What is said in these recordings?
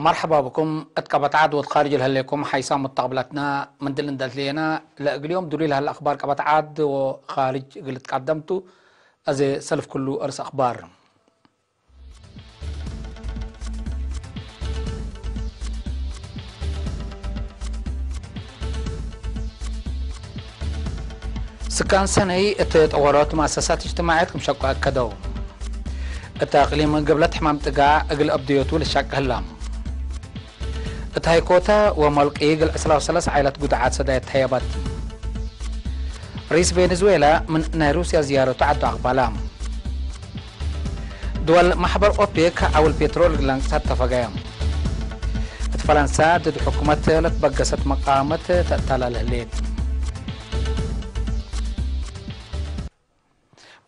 مرحبا بكم اتقبت عاد وتخارج لكم حيسام مستقبلاتنا من دلن دلينا اليوم دليل هالاخبار قبت عاد وخارج قلت قدمتوا ازي سلف كله ارس اخبار سكان سني تطورات مؤسسات اجتماعية كمشقوا اكدوا التقليم قبلت حمام تقع اقل ابديوتو للشق هلام تهيكوتا وملك إيجل أسلا وسلس عائلة قدعات سدايت هيابات رئيس فنزويلا من روسيا زيارة عدو أقبالام دول محبر أوبيك أو البترول لانكسات تفاقيام فرنسا ضد حكومة لتبقست مقامة تأتالا الهليت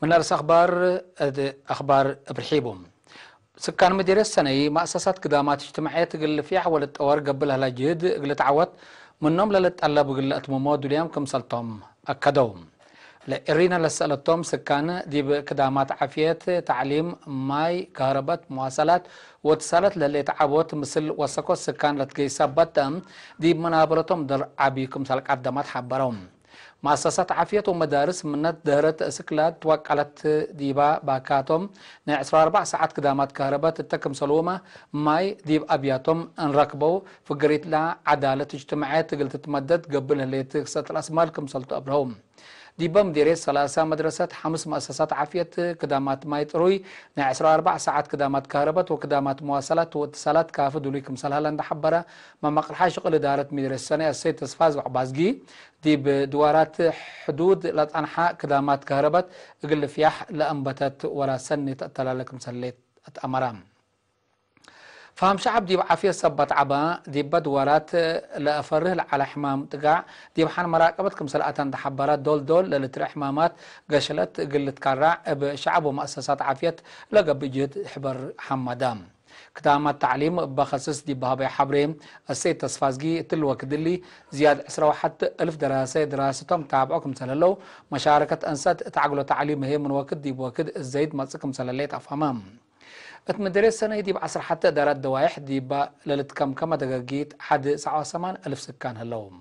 من أرس أخبار برحيبهم سكان مدير السنة مؤسسات قدامات اجتماعية تقل في حول التوار قبلها لجهد قلت عوت منهم للتقلب قلت ممود اليوم كم سلطهم أكدوم لإرينا لسألتهم سكان دي بقدامات عافية تعليم ماي كهرباء مواصلات واتصالات للي تعبوت مثل وسكو السكان لتقي سبتهم دي بمنابرتهم در عبيكم سلك قدامات حبرهم مؤسسات عافية ومدارس من دهرت سكلات توكلت ديبا باكاتهم نا 24 ساعات قدامات كهرباء تتكم سلومة ماي ديب أبياتهم انركبوا فقريت لا عدالة اجتماعية قلت تمدد قبل اللي تكسات الأسمال كم سلطوا أبرهم ديبا مديري ثلاثة مدرسات 5 مؤسسات عافية قدامات ماي تروي نا 24 ساعات قدامات كهرباء وقدامات مواصلات واتصالات كافدوا لكم سلها لند حبرة ما مقرحة شغل إدارة مدير السنة السيد تصفاز وعبازقي دي بدوارات حدود لطنحاء قدامات كهرباء اقل فياح لأنبتت ورا سنة تأتلا لكم سليت أمرام فهم شعب دي بعافية سبت عبا دي بدوارات لأفره على حمام تقع دي بحان مراقبتكم سلقاتان تحبرات دول للتري حمامات قشلت قلت كارع بشعب ومؤسسات عافية لقب جهد حبر حمدام كتامات تعليم بخصص دي بهابي حبريم السيد تصفازقي تلو كدلي زيادة 1000 دراستهم تابعوكم سلالو مشاركة أنسات تعقلوا تعليم هي من وقت دي بوقت الزيد مصكم سلاليت أفهمام اتمدري السنة دي بعصر حتى دارات دوايح دي با للتكم كما دقاقيت حد 79,000 سكان هلوم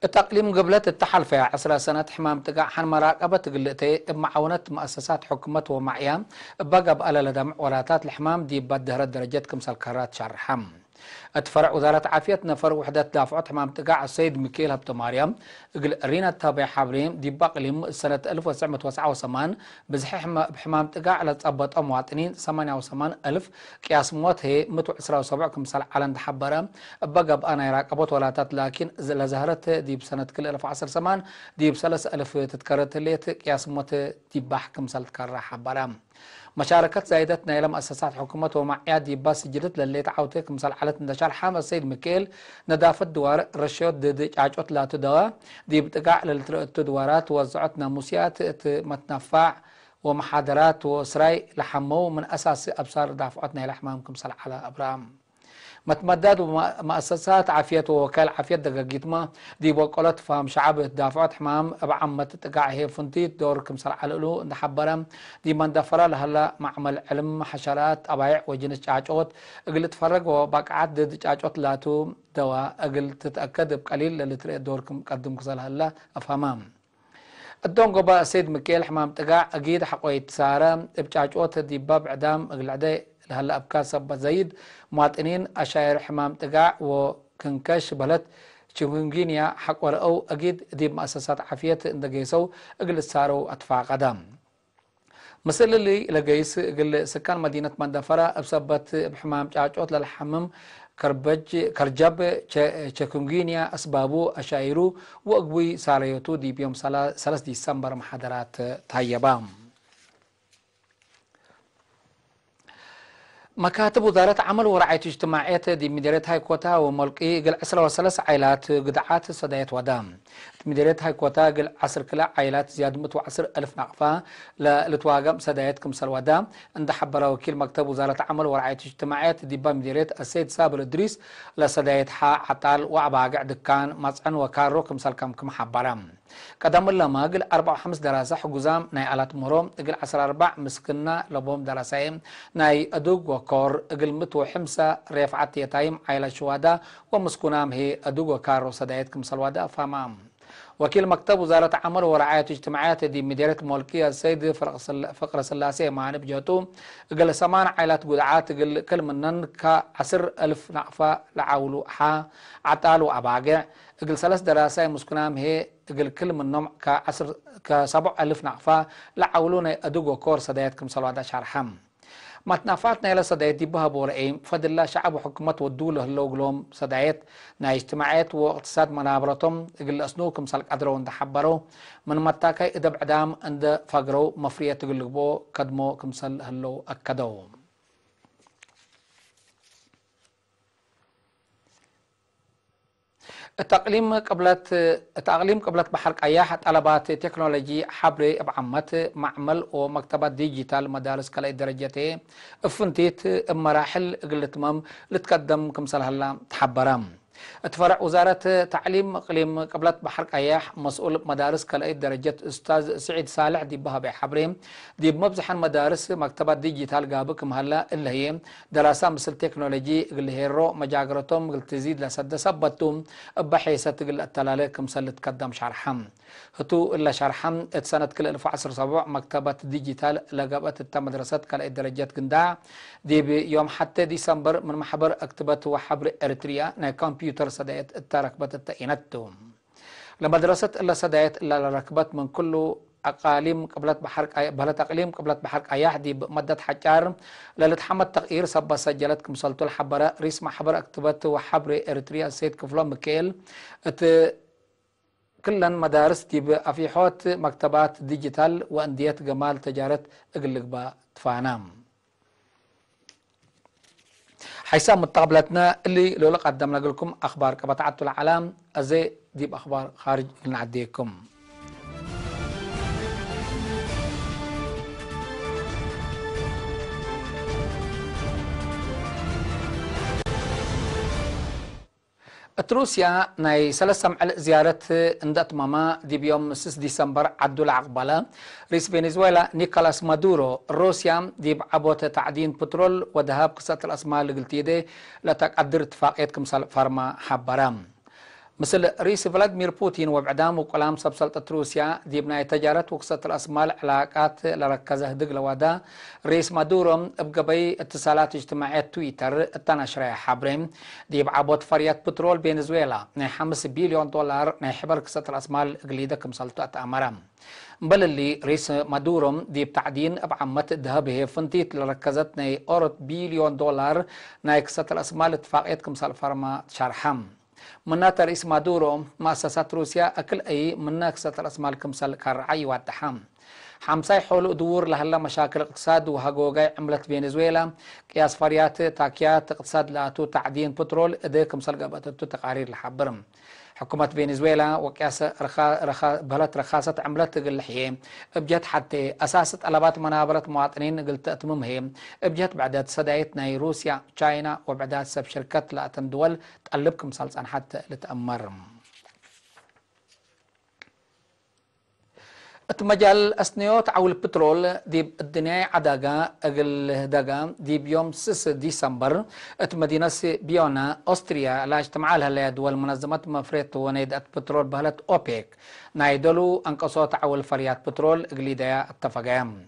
التقليم قبلت التحل في 10 سنة حمام تقع حن مراقبة قلتي بمعاونة مؤسسات حكومة ومعيام بقى بقى لدمع وراتات الحمام دي بدهرت درجات كمسال كرات شرحم اتفرع وزارة عافية نفر وحدات دافعات حمام تقع السيد ميكيل هبتو مريم قل رينا التابع حبريم دي باقليم سنة 1989 بزحيح بحمام تقع على تقبط مواطنين 88,000 قياس موت هي 127 كمسال على حبرة بقى بأنا يراقبوت ولاتات لكن لزهرت دي بسنة كل 1010 سمان دي بسلس 1000 تتكرت الليت قياس موت دي بحكم سال تكرر حبرة مشاركة زايدتنا إلى مؤسسات حكومة ومعياد يباس جلت للي تعوتك مثل حالة اندشار حام السيد ميكيل ندافة دوار رشيد دي عجوت لا تدوا دي بتقع للتدوارات وزعت ناموسيات متنفع ومحاضرات وسراي لحمو من أساس أبصار دافعتنا إلى حمامكم صلح على أبراهام متمدد ومؤسسات عافية ووكالة عافية دقاقيت ما دي بوقلت فهم شعب دافعات حمام بعمة تقع هي فنتيت دوركم صلح على الألو نحبرم دي من دفرة لهلا معمل علم حشرات أبايع وجنس جاجوت أقل تفرق وبقعات دي جاجوت لاتو دواء أقل تتأكد بقليل اللي تريد دوركم قدم كسال هلا أفهمام الدونغو با سيد مكيل حمام تقع أكيد حقويت سارة بجاجوت دي باب عدام أقل عدي هلا أبكاسب زايد مواطنين أشاير حمام تقع وكنكش بلد شبنجينيا حق ورقو أكيد دي مؤسسات عافية اندقيسو اقل سارو أدفع قدام مثل اللي لقيس قل سكان مدينة مندفرة أبسبت بحمام جاجوت للحمم كرجب شكونجينيا أسبابو أشايرو وأقوي ساريوتو دي بيوم 3 ديسمبر محاضرات تهيبام مكاتب وزارة عمل ورعاية اجتماعية دي مديرية هاي كوتا وملقي قل 13 عائلات قدعات صدايات ودام مديرية هاي كوتا قل عصر كلا عائلات زياد متو عصر ألف نقفة لتواقم صدايات كمسال ودام عند حبر وكيل مكتب وزارة عمل ورعاية اجتماعية دي مديرية السيد سابر إدريس لصدايات حا عطال وعباقع دكان مصعن وكارو كمسال كم حبرام قدام لما قل 4-5 دراسة حجوزام ناي آلات مروم قل 14 مسكنا لبوم دراسين ناي أدوق وكور قل متو حمسة رفعت يتايم عيلة شوادا ومسكنام هي أدوق وكارو صدايت كمسال ودا فامام وكيل مكتب وزارة عمل ورعاية اجتماعات دي مديرية ملكية السيد فقر سلاسي معنا بجوتو قل سمان عائلات قدعات قل كل منن ك10,000 نقفة لعاولو حا عطالو عباقع قل 3 دراسة مسكنام هي قل كل منهم ك7,000 نقفة لعاولونا أدوق وكور صدايت كمسال ودا شارحم ما تنافاتنا إلى صدايات دي بها بورعيم فضل الله شعب وحكومة والدولة اللوغلوم صدايات نا اجتماعات واقتصاد منابرتهم يقول أسنوكم سالك أدرون تحبروا من متاكي إذا بعدام عند فقروا مفرية تقلقبو قدمو كمسال هلو أكدو التقليم قبلت بحرق أياح طلبات تكنولوجي حبري بعمت معمل ومكتبات ديجيتال مدارس كلا درجتي فنتيت مراحل قلت مم لتقدم كمثال هلا تحبرام اتفرع وزارة تعليم اقليم قبلت بحرق اياح مسؤول مدارس كلا درجة استاذ سعيد صالح دي بها بحبريم دي بمبزحن مدارس مكتبات ديجيتال قابكم هلا اللي هي دراسة مثل تكنولوجي اللي هيرو مجاقرتهم قلت تزيد لسد سبتهم بحيث تقل التلالي كمثال تقدم شرحم هتو إلا شرحم سنة كل 2017 مكتبة ديجيتال لقابت التمدرسات كلا درجات قنداع دي بيوم حتى ديسمبر من محبر اكتبت وحبر اريتريا نا كمبيوتر صدايت التركبت التأينتهم لمدرسة إلا صدايت إلا ركبت من كل أقاليم قبلت بحرق بلت أقليم قبلت بحرق أياح دي بمدة حجار للتحمد تغيير صبا سجلت كمسلتو الحبرة رئيس محبر اكتبت وحبر اريتريا سيد كفلو ميكيل كلن مدارس دي بأفيحوت مكتبات ديجيتال وأندية جمال تجارة اقلقبا تفانام حيث متقبلتنا اللي لولا قدمنا لكم أخبار كبتعت العالم أزي دي بأخبار خارج نعديكم روسيا ناي سلسم على زيارة اندت ماما دي بيوم 6 ديسمبر عدو العقبلة رئيس فنزويلا نيكولاس مادورو روسيا دي بعبوت تعدين بترول وذهاب قصة الأسماء اللي قلتي دي لتقدر اتفاقية كمسال فارما حبرام مثل رئيس فلاديمير بوتين وبعدام وكلام سبسلطة روسيا دي بناية تجارة وقصة الأسماء علاقات لركزه دقل ودا رئيس مادورو بقبي اتصالات اجتماعية تويتر التنشر حبرين دي بعبوت فريات بترول فنزويلا نا 5 بليون دولار نا حبر قصة الأسماء القليدة كمسلطة أمرام بل اللي رئيس مادورو دي بتعدين بعمت الذهب فنتيت لركزت نا 4 بليون دولار نا قصة الأسماء الاتفاقية كمسال فارما شرحم منات رئيس مادورو مؤسسات روسيا أكل أي مناك ستر أسمال كمسال كرعي والتحام حمساي حول دور لهلا مشاكل اقتصاد وهاجوجاي عملت فنزويلا قياس فريات تاكيات اقتصاد لاتو تعدين بترول ادي كمسال قبطتو تقارير لحبرم حكومة فنزويلا وقياس بلت رخاصة عملت قلحية ابجت حتى أساسة طلبات منابرة مواطنين قلت أتممها ابجت بعدات صدايت ناي روسيا تشاينا وبعدات سب شركات لاتن دول تقلبكم صلصان حتى لتأمر مجال أسنيوت عول البترول دي الدنيا عداقة أقل داقة دي بيوم 6 ديسمبر مدينة بيونا أستريا لا اجتماع لها دول منظمات مفريت ونيدات بترول بهلت أوبيك نايدولو أنقصوت عول فريات بترول أقليدية اتفاقيام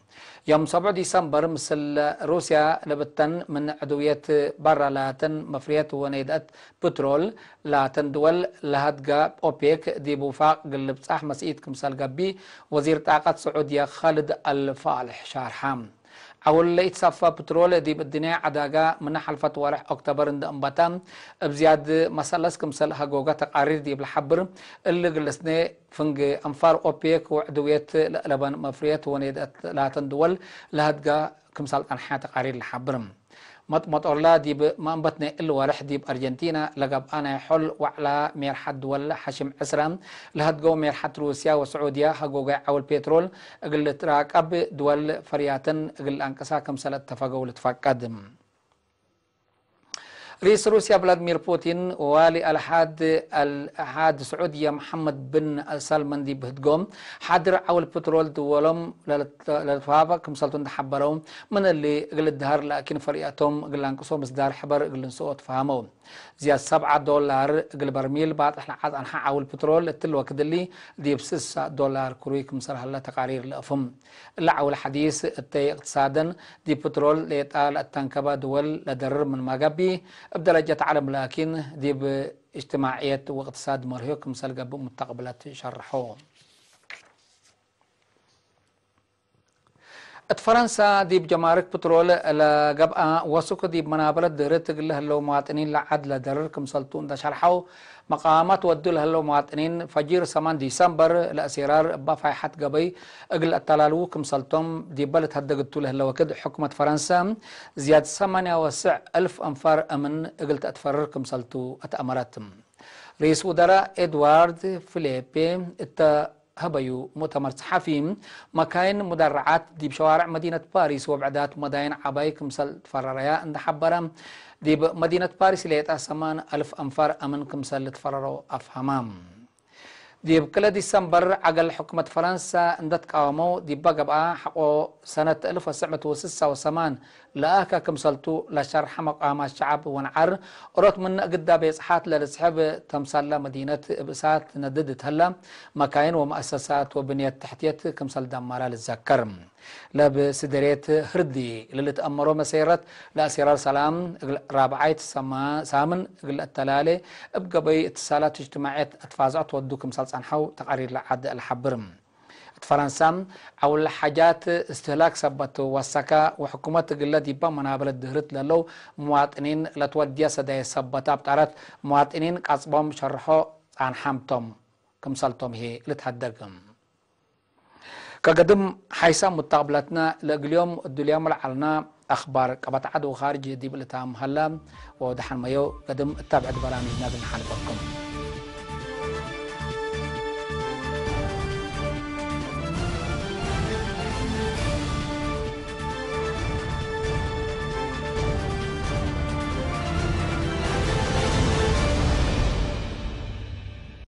يوم 7 ديسمبر مثل روسيا لبتن من عدوية برا لاتن مفريات ونيدات بترول لاتن دول لهدقة أوبيك دي بوفاق قلب صح مسئيد كمسال قبي وزير طاقة سعودية خالد الفالح شارحام أول يتصفى بترول دي بالدنيا عداقة من حلفة ورح أكتوبر عند أنباتام بزياد مسلس كمسل هجوجة تقارير دي بالحبر اللي جلسنا فنج أنفار أوبيك وعدوية لبن مفريات ونيدات لاتن دول لهدقة كمسل أنحاء تقارير الحبرم مطمط أورلا ديب ما أنبتنا إلا ورح ديب أرجنتينا لقب أنا حل وعلى ميرحد ولا حشم عسرام لهتجو ميرحد روسيا وسعودية هجوجا أو البترول قل تراكب دول فرياتن قل أنكسا كم سنة تفاجؤ لتفقدم رئيس روسيا فلاديمير بوتين والي الحاد السعودية محمد بن سلمان دي بهدقوم حضر أول بترول دولهم للفافا كم سلطون تحبرهم من اللي قل الدهار لكن فريقاتهم قل انقصوا مصدار حبر قل نسوت فهموا زياد $7 قل برميل بعد حد أنحاء أول بترول التلو كدلي دي $6 كروي كم سر هلا تقارير لأفهم الأول حديث التي اقتصادا دي بترول ليتقال التنكبة دول لدرر من مقابي بدرجة عالم لكن دي باجتماعية واقتصاد مرهق مثل قبل مستقبلات شرحوه فرنسا دي بجمارك بترول لقبقى وسوق دي بمنابلة درت قلها اللو مواطنين لعد لدرر كم سلطون دا شرحو مقامات ودوا لها اللو مواطنين فجير 8 ديسمبر الأسيرار بفايحة قبي اقل التلالو كم سلطون دي بلت هدقتوا لها اللو كد حكومة فرنسا زياد 8,000 أنفار أمن اقل تأتفرر كم سلطو أتأمراتم رئيس وزراء إدوارد فيليبي هبيو مؤتمر صحفي مكاين مدرعات دي بشوارع مدينة باريس وبعدات مداين عباي كمسل فراريا عند حبرم دي مدينة باريس اللي يتقسمان 1000 أنفار أمن كمسل تفرروا أفهمام دي بكل ديسمبر عقل حكومة فرنسا اندت قامو دي بقى حقو سنة 1996 لآكا كمسلتو لشرح مقام الشعب ونعر أردت من قد بيصحات للسحب تمثال مدينة بسات نددت هلا مكاين ومؤسسات وبنية تحتية كمسل دمارة للذكر لبسدريت هردي اللي تأمروا مسيرة لأسيرار سلام رابعيت سامن التلالي ابقى بي اتصالات اجتماعية اتفازعت ودو كمسل صنحو تقارير لعد الحبرم فرنسا أو الحاجات استهلاك سبت وسكا وحكومة قلة ديبا منابل الدهرت للو مواطنين لتوديا سداي سبتا بتعرت مواطنين قصبهم شرحو عن حامتهم كمسالتهم هي لتهدقهم كقدم حيث متقبلتنا اليوم الدوليام العلنا أخبار قبط عدو خارج ديب لتام هلا ودحن ميو قدم التابع برامجنا بنحن بكم